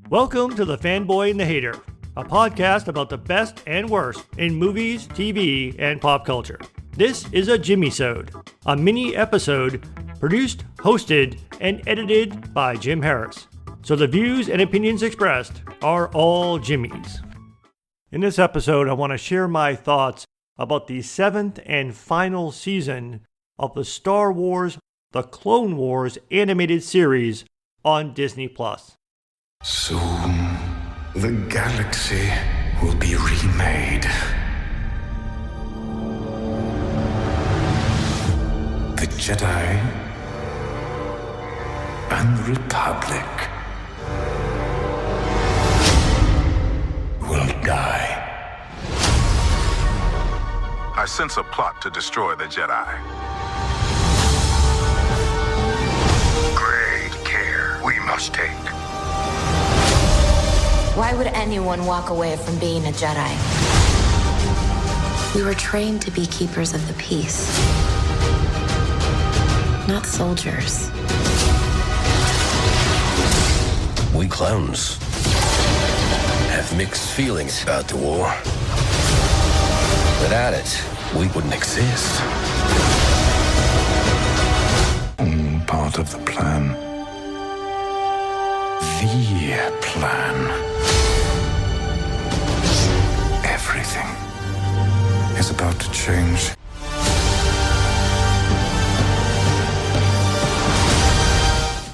Welcome to The Fanboy and the Hater, a podcast about the best and worst in movies, TV, and pop culture. This is a Jimmy-sode, a mini episode produced, hosted, and edited by Jim Harris. So the views and opinions expressed are all Jimmy's. In this episode, I want to share my thoughts about the 7th and final season of the Star Wars The Clone Wars animated series on Disney+. Soon, the galaxy will be remade. The Jedi and the Republic will die. I sense a plot to destroy the Jedi. Great care we must take. Why would anyone walk away from being a Jedi? We were trained to be keepers of the peace, not soldiers. We clones have mixed feelings about the war. Without it, we wouldn't exist. All part of the plan. The plan. Everything is about to change.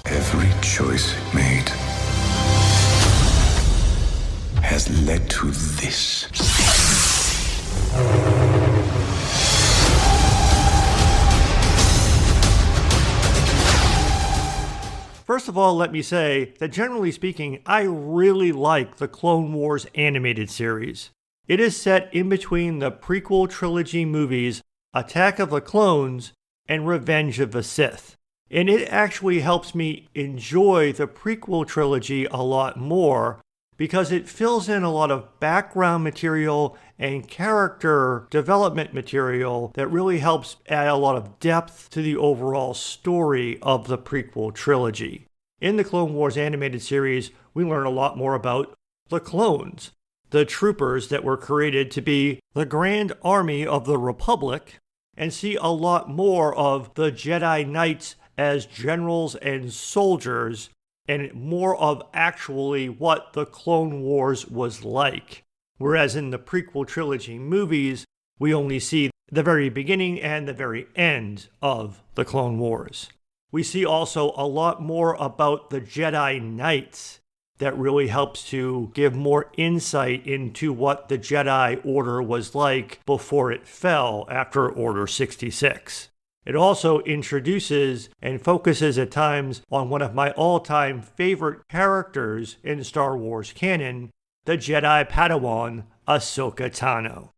Every choice made has led to this. First of all, let me say that generally speaking, I really like the Clone Wars animated series. It is set in between the prequel trilogy movies Attack of the Clones and Revenge of the Sith. And it actually helps me enjoy the prequel trilogy a lot more because it fills in a lot of background material and character development material that really helps add a lot of depth to the overall story of the prequel trilogy. In the Clone Wars animated series, we learn a lot more about the clones, the troopers that were created to be the Grand Army of the Republic, and see a lot more of the Jedi Knights as generals and soldiers, and more of actually what the Clone Wars was like. Whereas in the prequel trilogy movies, we only see the very beginning and the very end of the Clone Wars. We see also a lot more about the Jedi Knights that really helps to give more insight into what the Jedi Order was like before it fell after Order 66. It also introduces and focuses at times on one of my all-time favorite characters in Star Wars canon, the Jedi Padawan, Ahsoka Tano.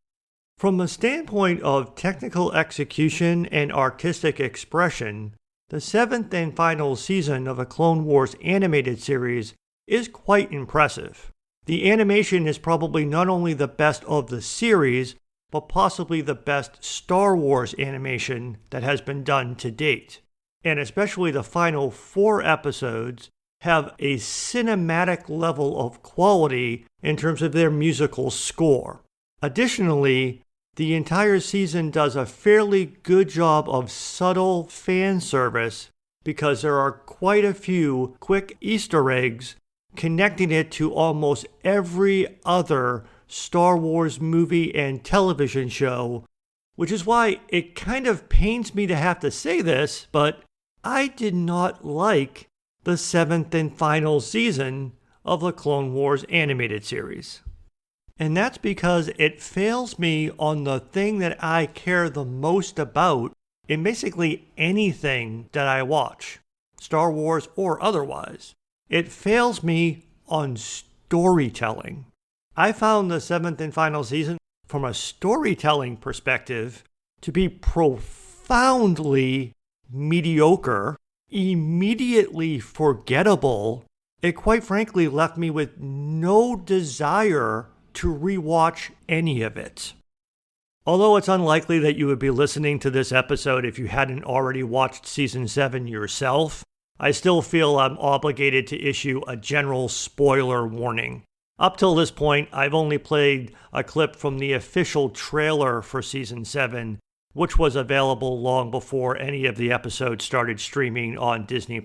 From the standpoint of technical execution and artistic expression, the 7th and final season of the Clone Wars animated series is quite impressive. The animation is probably not only the best of the series, but possibly the best Star Wars animation that has been done to date. And especially the final 4 episodes have a cinematic level of quality in terms of their musical score. Additionally, the entire season does a fairly good job of subtle fan service because there are quite a few quick Easter eggs connecting it to almost every other Star Wars movie and television show, which is why it kind of pains me to have to say this, but I did not like the 7th and final season of the Clone Wars animated series. And that's because it fails me on the thing that I care the most about in basically anything that I watch, Star Wars or otherwise. It fails me on storytelling. I found the 7th and final season, from a storytelling perspective, to be profoundly mediocre, immediately forgettable. It quite frankly left me with no desire to rewatch any of it. Although it's unlikely that you would be listening to this episode if you hadn't already watched Season 7 yourself, I still feel I'm obligated to issue a general spoiler warning. Up till this point, I've only played a clip from the official trailer for Season 7, which was available long before any of the episodes started streaming on Disney+.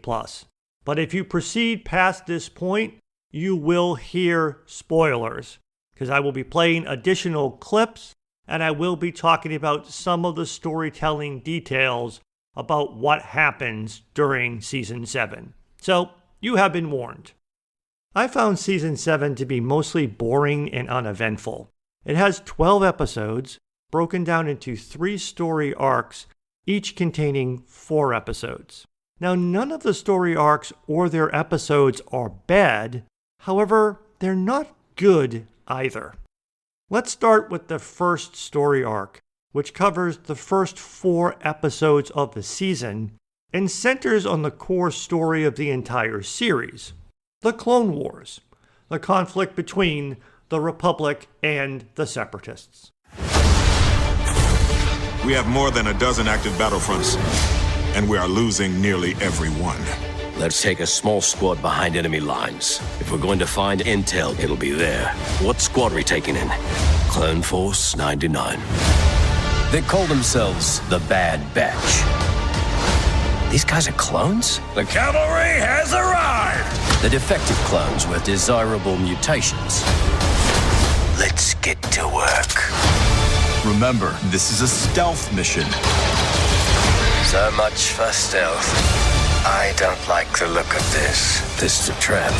But if you proceed past this point, you will hear spoilers, because I will be playing additional clips, and I will be talking about some of the storytelling details about what happens during Season 7. So, you have been warned. I found Season 7 to be mostly boring and uneventful. It has 12 episodes, broken down into 3 story arcs, each containing 4 episodes. Now, none of the story arcs or their episodes are bad, however, they're not good either. Let's start with the first story arc, which covers the first 4 episodes of the season and centers on the core story of the entire series, the Clone Wars, the conflict between the Republic and the Separatists. We have more than a dozen active battlefronts, and we are losing nearly every one. Let's take a small squad behind enemy lines. If we're going to find intel, it'll be there. What squad are we taking in? Clone Force 99. They call themselves the Bad Batch. These guys are clones? The cavalry has arrived! The defective clones with desirable mutations. Let's get to work. Remember, this is a stealth mission. So much for stealth. I don't like the look of this. This is a trap.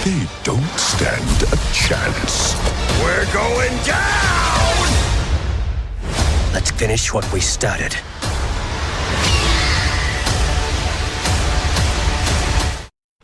They don't stand a chance. We're going down! Let's finish what we started.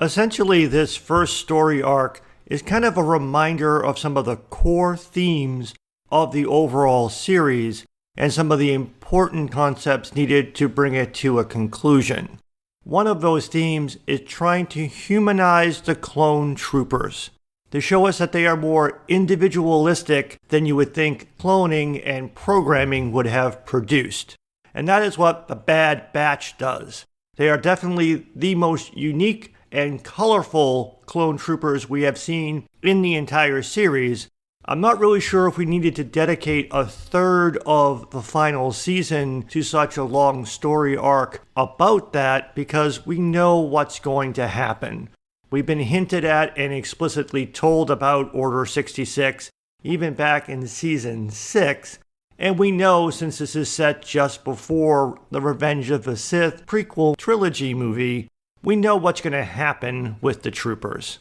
Essentially, this first story arc is kind of a reminder of some of the core themes of the overall series and some of the important concepts needed to bring it to a conclusion. One of those themes is trying to humanize the clone troopers, to show us that they are more individualistic than you would think cloning and programming would have produced. And that is what the Bad Batch does. They are definitely the most unique and colorful clone troopers we have seen in the entire series. I'm not really sure if we needed to dedicate a third of the final season to such a long story arc about that, because we know what's going to happen. We've been hinted at and explicitly told about Order 66 even back in Season 6, and we know, since this is set just before the Revenge of the Sith prequel trilogy movie, we know what's going to happen with the troopers.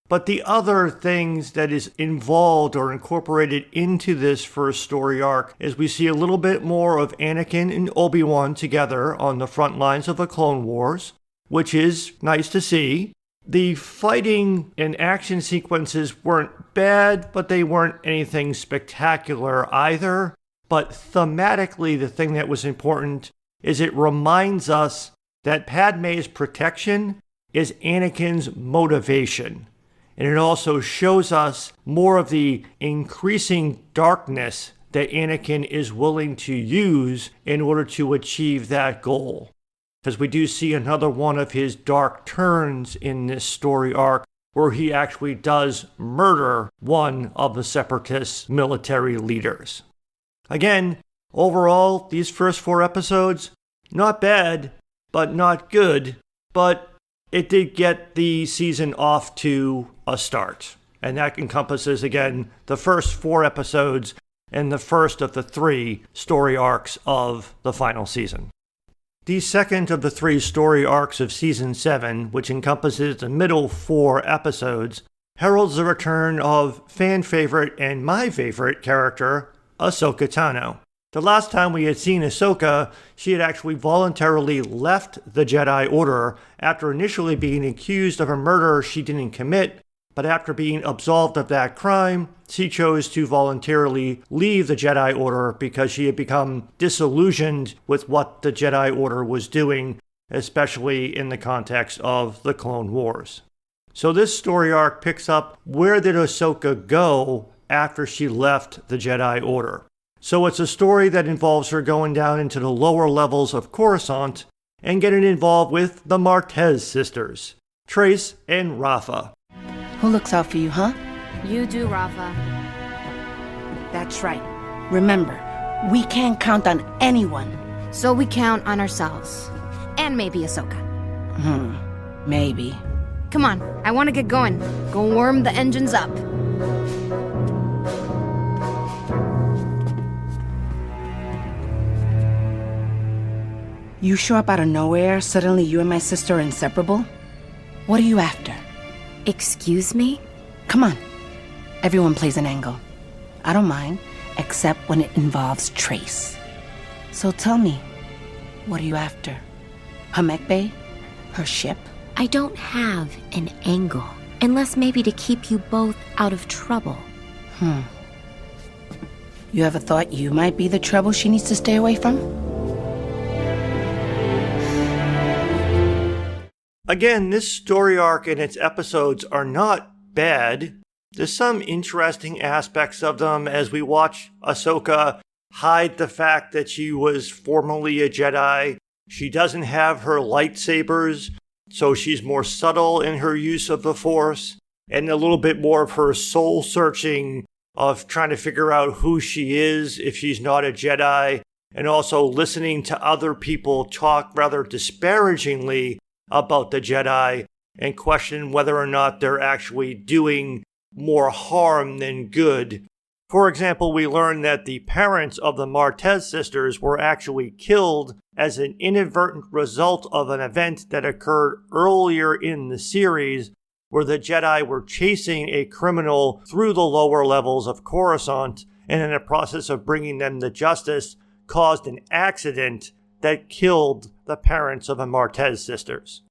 But the other things that is involved or incorporated into this first story arc is we see a little bit more of Anakin and Obi-Wan together on the front lines of the Clone Wars, which is nice to see. The fighting and action sequences weren't bad, but they weren't anything spectacular either. But thematically, the thing that was important is it reminds us that Padme's protection is Anakin's motivation. And it also shows us more of the increasing darkness that Anakin is willing to use in order to achieve that goal. Because we do see another one of his dark turns in this story arc, where he actually does murder one of the Separatist military leaders. Again, overall, these first 4 episodes, not bad, but not good, but it did get the season off to a start. And that encompasses, again, the first 4 episodes and the first of the 3 story arcs of the final season. The second of the 3 story arcs of Season 7, which encompasses the middle 4 episodes, heralds the return of fan favorite and my favorite character, Ahsoka Tano. The last time we had seen Ahsoka, she had actually voluntarily left the Jedi Order after initially being accused of a murder she didn't commit, but after being absolved of that crime, she chose to voluntarily leave the Jedi Order because she had become disillusioned with what the Jedi Order was doing, especially in the context of the Clone Wars. So this story arc picks up where did Ahsoka go after she left the Jedi Order. So it's a story that involves her going down into the lower levels of Coruscant and getting involved with the Martez sisters, Trace and Rafa. Who looks out for you, huh? You do, Rafa. That's right. Remember, we can't count on anyone. So we count on ourselves. And maybe Ahsoka. Maybe. Come on, I want to get going. Go warm the engines up. You show up out of nowhere, suddenly you and my sister are inseparable? What are you after? Excuse me? Come on. Everyone plays an angle. I don't mind, except when it involves Trace. So tell me, what are you after? Her mech bay? Her ship? I don't have an angle. Unless maybe to keep you both out of trouble. You ever thought you might be the trouble she needs to stay away from? Again, this story arc and its episodes are not bad. There's some interesting aspects of them as we watch Ahsoka hide the fact that she was formerly a Jedi. She doesn't have her lightsabers, so she's more subtle in her use of the Force, and a little bit more of her soul searching of trying to figure out who she is if she's not a Jedi, and also listening to other people talk rather disparagingly about the Jedi and question whether or not they're actually doing more harm than good. For example, we learn that the parents of the Martez sisters were actually killed as an inadvertent result of an event that occurred earlier in the series, where the Jedi were chasing a criminal through the lower levels of Coruscant, and in the process of bringing them to justice, caused an accident that killed the parents of the Martez sisters.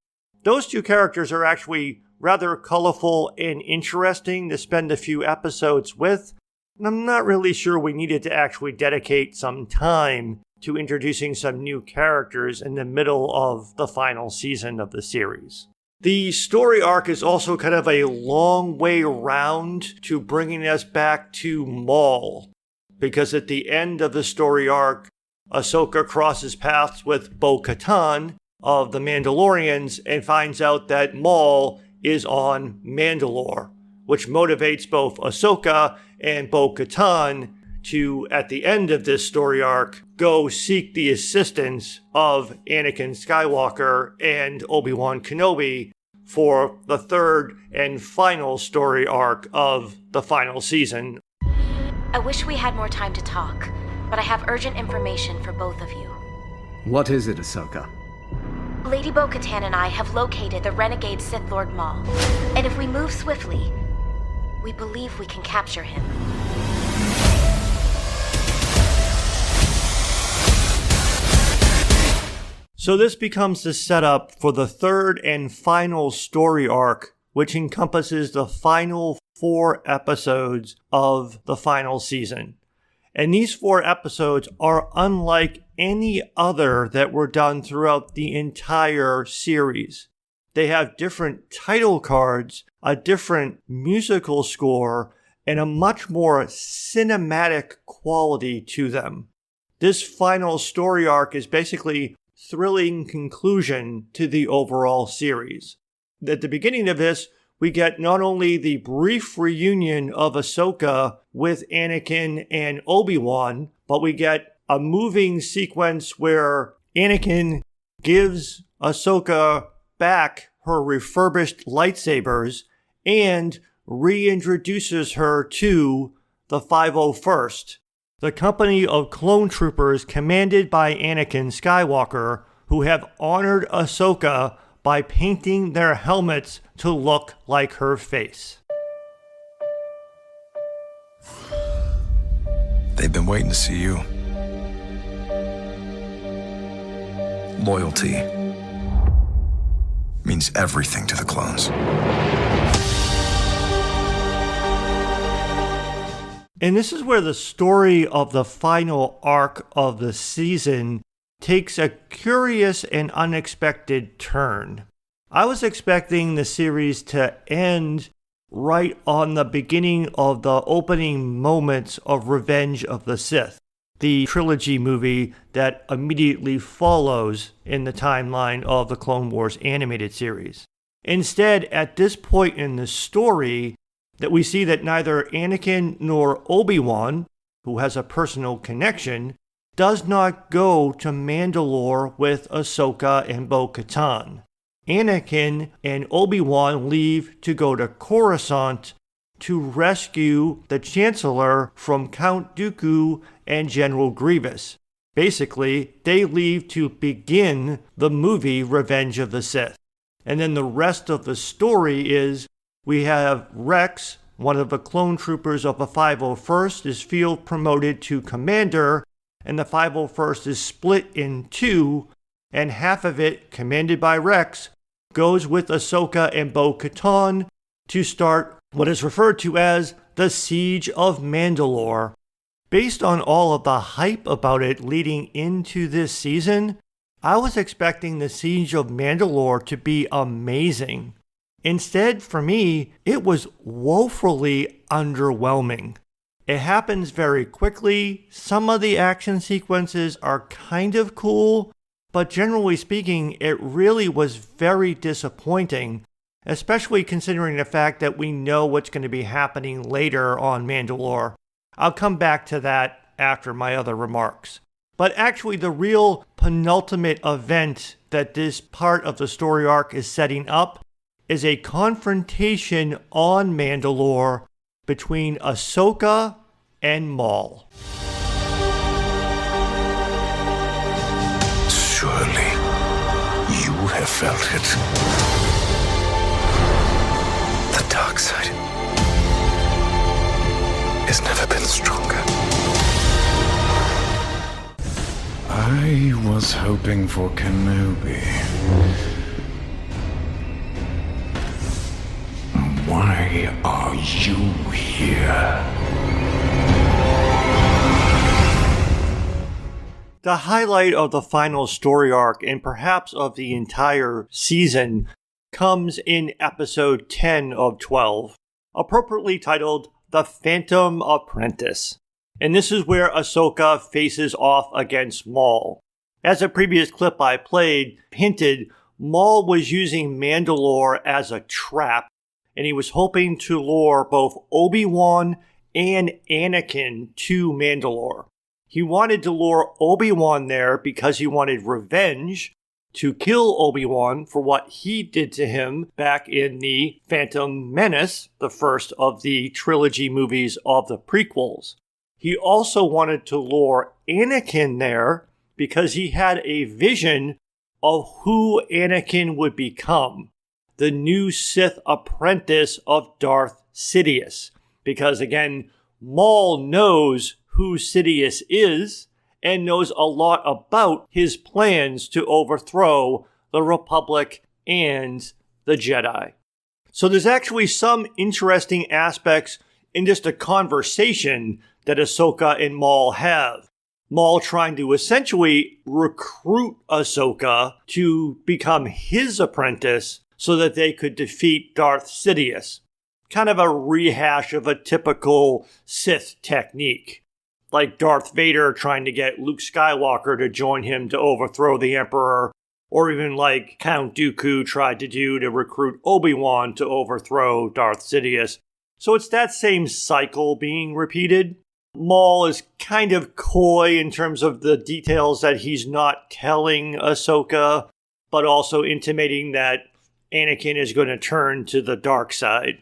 Those two characters are actually rather colorful and interesting to spend a few episodes with, and I'm not really sure we needed to actually dedicate some time to introducing some new characters in the middle of the final season of the series. The story arc is also kind of a long way round to bringing us back to Maul, because at the end of the story arc, Ahsoka crosses paths with Bo-Katan of the Mandalorians and finds out that Maul is on Mandalore, which motivates both Ahsoka and Bo-Katan to, at the end of this story arc, go seek the assistance of Anakin Skywalker and Obi-Wan Kenobi for the third and final story arc of the final season. I wish we had more time to talk, but I have urgent information for both of you. What is it, Ahsoka? Lady Bo-Katan and I have located the renegade Sith Lord Maul, and if we move swiftly, we believe we can capture him. So this becomes the setup for the third and final story arc, which encompasses the final 4 episodes of the final season. And these 4 episodes are unlike any other that were done throughout the entire series. They have different title cards, a different musical score, and a much more cinematic quality to them. This final story arc is basically thrilling conclusion to the overall series. At the beginning of this, we get not only the brief reunion of Ahsoka with Anakin and Obi-Wan, but we get a moving sequence where Anakin gives Ahsoka back her refurbished lightsabers and reintroduces her to the 501st, the company of clone troopers commanded by Anakin Skywalker, who have honored Ahsoka by painting their helmets to look like her face. They've been waiting to see you. Loyalty means everything to the clones. And this is where the story of the final arc of the season takes a curious and unexpected turn. I was expecting the series to end right on the beginning of the opening moments of Revenge of the Sith. the trilogy movie that immediately follows in the timeline of the Clone Wars animated series. Instead, at this point in the story, that we see that neither Anakin nor Obi-Wan, who has a personal connection, does not go to Mandalore with Ahsoka and Bo-Katan. Anakin and Obi-Wan leave to go to Coruscant to rescue the Chancellor from Count Dooku and General Grievous. Basically, they leave to begin the movie Revenge of the Sith. And then the rest of the story is we have Rex, one of the clone troopers of the 501st, is field promoted to commander, and the 501st is split in two, and half of it, commanded by Rex, goes with Ahsoka and Bo-Katan to start what is referred to as the Siege of Mandalore. Based on all of the hype about it leading into this season, I was expecting the Siege of Mandalore to be amazing. Instead, for me, it was woefully underwhelming. It happens very quickly. Some of the action sequences are kind of cool, but generally speaking, it really was very disappointing, especially considering the fact that we know what's going to be happening later on Mandalore. I'll come back to that after my other remarks. But actually, the real penultimate event that this part of the story arc is setting up is a confrontation on Mandalore between Ahsoka and Maul. Surely, you have felt it. The dark side has never been stronger. I was hoping for Kenobi. Why are you here? The highlight of the final story arc, and perhaps of the entire season, comes in episode 10 of 12, appropriately titled The Phantom Apprentice. And this is where Ahsoka faces off against Maul. As a previous clip I played hinted, Maul was using Mandalore as a trap, and he was hoping to lure both Obi-Wan and Anakin to Mandalore. He wanted to lure Obi-Wan there because he wanted revenge to kill Obi-Wan for what he did to him back in the Phantom Menace, the first of the trilogy movies of the prequels. He also wanted to lure Anakin there because he had a vision of who Anakin would become, the new Sith apprentice of Darth Sidious. Because again, Maul knows who Sidious is and knows a lot about his plans to overthrow the Republic and the Jedi. So there's actually some interesting aspects in just a conversation that Ahsoka and Maul have. Maul trying to essentially recruit Ahsoka to become his apprentice so that they could defeat Darth Sidious. Kind of a rehash of a typical Sith technique. Like Darth Vader trying to get Luke Skywalker to join him to overthrow the Emperor, or even like Count Dooku tried to do to recruit Obi-Wan to overthrow Darth Sidious. So it's that same cycle being repeated. Maul is kind of coy in terms of the details that he's not telling Ahsoka, but also intimating that Anakin is going to turn to the dark side.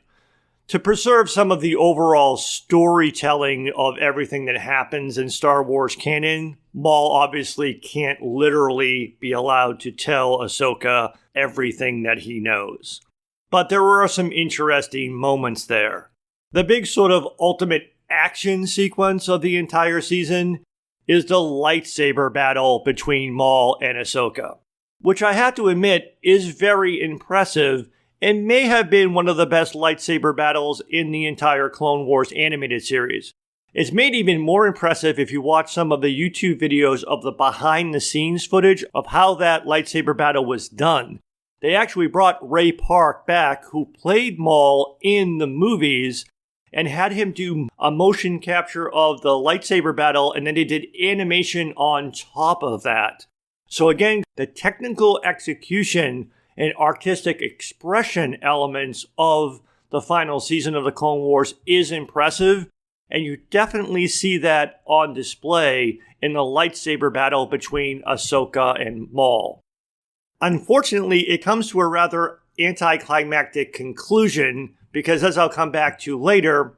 To preserve some of the overall storytelling of everything that happens in Star Wars canon, Maul obviously can't literally be allowed to tell Ahsoka everything that he knows. But there were some interesting moments there. The big sort of ultimate action sequence of the entire season is the lightsaber battle between Maul and Ahsoka, which I have to admit is very impressive and may have been one of the best lightsaber battles in the entire Clone Wars animated series. It's made even more impressive if you watch some of the YouTube videos of the behind-the-scenes footage of how that lightsaber battle was done. They actually brought Ray Park back, who played Maul in the movies, and had him do a motion capture of the lightsaber battle, and then they did animation on top of that. So again, the technical execution and artistic expression elements of the final season of the Clone Wars is impressive, and you definitely see that on display in the lightsaber battle between Ahsoka and Maul. Unfortunately, it comes to a rather anticlimactic conclusion, because as I'll come back to later,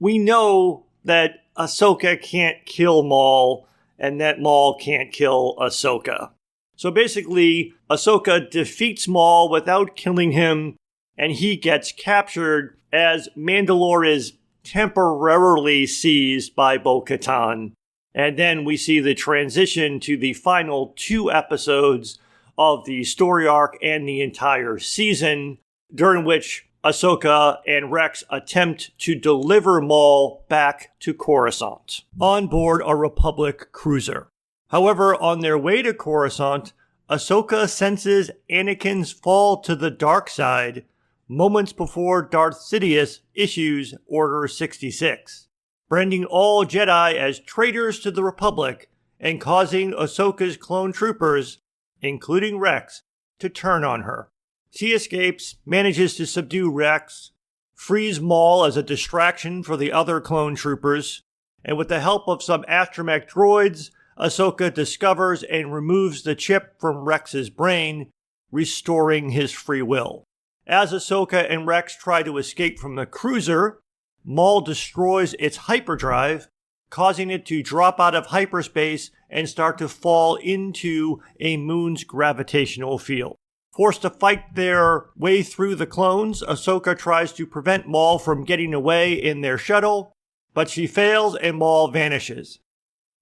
we know that Ahsoka can't kill Maul, and that Maul can't kill Ahsoka. So basically, Ahsoka defeats Maul without killing him, and he gets captured as Mandalore is temporarily seized by Bo-Katan. And then we see the transition to the final 2 episodes of the story arc and the entire season, during which Ahsoka and Rex attempt to deliver Maul back to Coruscant on board a Republic cruiser. However, on their way to Coruscant, Ahsoka senses Anakin's fall to the dark side moments before Darth Sidious issues Order 66, branding all Jedi as traitors to the Republic and causing Ahsoka's clone troopers, including Rex, to turn on her. She escapes, manages to subdue Rex, frees Maul as a distraction for the other clone troopers, and with the help of some astromech droids, Ahsoka discovers and removes the chip from Rex's brain, restoring his free will. As Ahsoka and Rex try to escape from the cruiser, Maul destroys its hyperdrive, causing it to drop out of hyperspace and start to fall into a moon's gravitational field. Forced to fight their way through the clones, Ahsoka tries to prevent Maul from getting away in their shuttle, but she fails and Maul vanishes.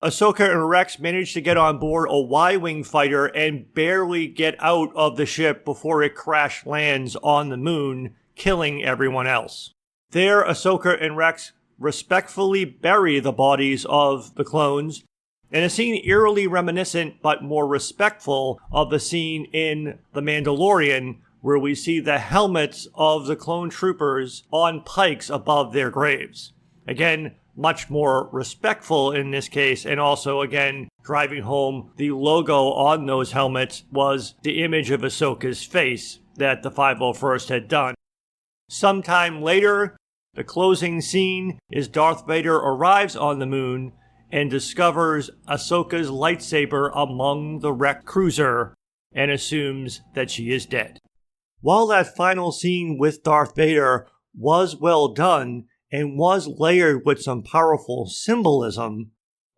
Ahsoka and Rex manage to get on board a Y-Wing fighter and barely get out of the ship before it crash lands on the moon, killing everyone else. There, Ahsoka and Rex respectfully bury the bodies of the clones, in a scene eerily reminiscent but more respectful of the scene in The Mandalorian, where we see the helmets of the clone troopers on pikes above their graves. Again, much more respectful in this case, and also, again, driving home the logo on those helmets was the image of Ahsoka's face that the 501st had done. Sometime later, the closing scene is Darth Vader arrives on the moon and discovers Ahsoka's lightsaber among the wrecked cruiser and assumes that she is dead. While that final scene with Darth Vader was well done and was layered with some powerful symbolism,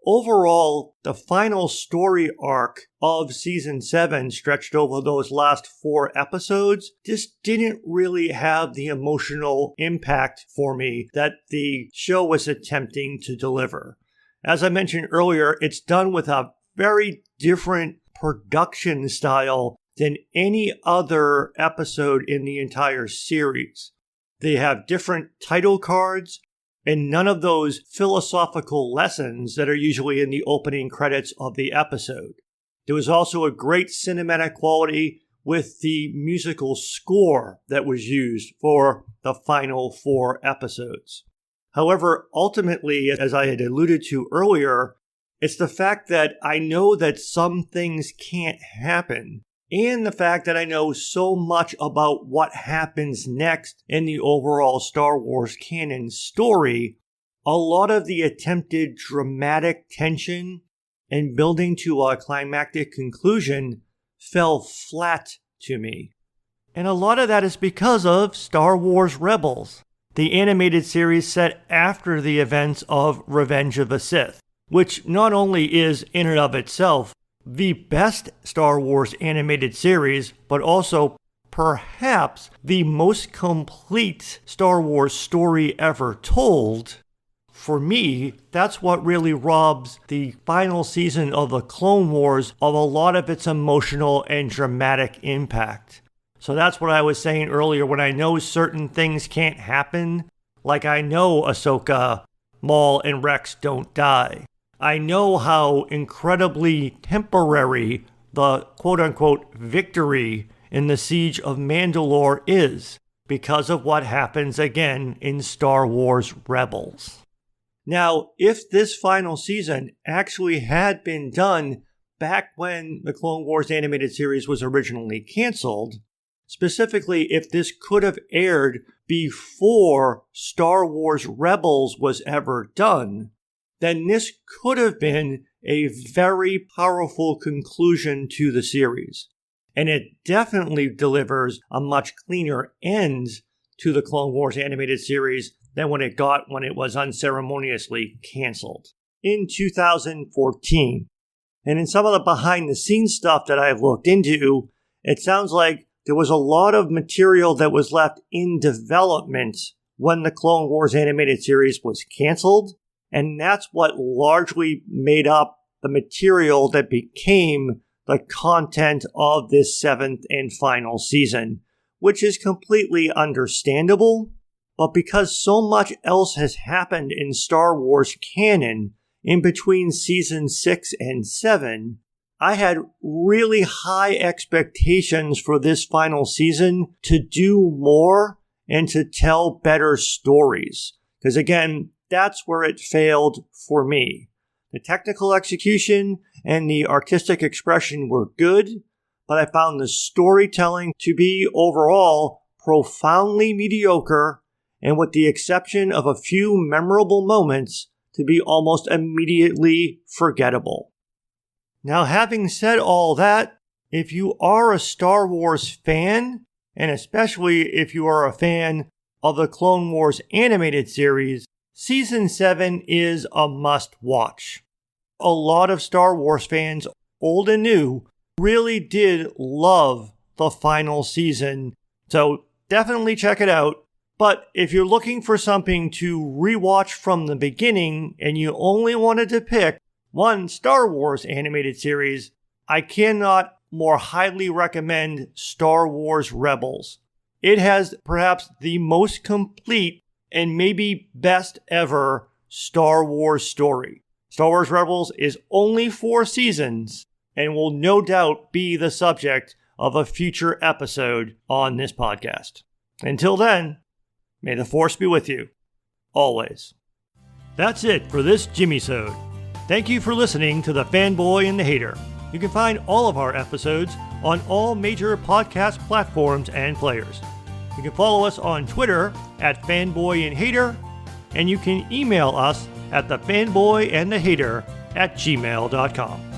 overall, the final story arc of Season 7 stretched over those last 4 episodes just didn't really have the emotional impact for me that the show was attempting to deliver. As I mentioned earlier, it's done with a very different production style than any other episode in the entire series. They have different title cards and none of those philosophical lessons that are usually in the opening credits of the episode. There was also a great cinematic quality with the musical score that was used for the final 4 episodes. However, ultimately, as I had alluded to earlier, it's the fact that I know that some things can't happen, and the fact that I know so much about what happens next in the overall Star Wars canon story. A lot of the attempted dramatic tension and building to a climactic conclusion fell flat to me. And a lot of that is because of Star Wars Rebels, the animated series set after the events of Revenge of the Sith, which not only is in and of itself the best Star Wars animated series, but also perhaps the most complete Star Wars story ever told. For me, that's what really robs the final season of the Clone Wars of a lot of its emotional and dramatic impact. So that's what I was saying earlier, when I know certain things can't happen, like I know Ahsoka, Maul, and Rex don't die. I know how incredibly temporary the quote-unquote victory in the Siege of Mandalore is. because of what happens again in Star Wars Rebels. Now, if this final season actually had been done back when the Clone Wars animated series was originally canceled, specifically if this could have aired before Star Wars Rebels was ever done, then this could have been a very powerful conclusion to the series. And it definitely delivers a much cleaner end to the Clone Wars animated series than what it got when it was unceremoniously canceled in 2014. And in some of the behind-the-scenes stuff that I've looked into, it sounds like there was a lot of material that was left in development when the Clone Wars animated series was canceled, and that's what largely made up the material that became the content of this 7th and final season, which is completely understandable, but because so much else has happened in Star Wars canon in between season 6 and 7, I had really high expectations for this final season to do more and to tell better stories. Because again, that's where it failed for me. The technical execution and the artistic expression were good, but I found the storytelling to be overall profoundly mediocre, and with the exception of a few memorable moments, to be almost immediately forgettable. Now, having said all that, if you are a Star Wars fan, and especially if you are a fan of the Clone Wars animated series, Season 7 is a must-watch. A lot of Star Wars fans, old and new, really did love the final season, so definitely check it out. But if you're looking for something to rewatch from the beginning and you only wanted to pick one Star Wars animated series, I cannot more highly recommend Star Wars Rebels. It has perhaps the most complete and maybe best ever Star Wars story. Star Wars Rebels is only 4 seasons and will no doubt be the subject of a future episode on this podcast. Until then, may the Force be with you, always. That's it for this Jimmy-sode. Thank you for listening to The Fanboy and the Hater. You can find all of our episodes on all major podcast platforms and players. You can follow us on Twitter at fanboyandhater, and you can email us at thefanboyandthehater@gmail.com.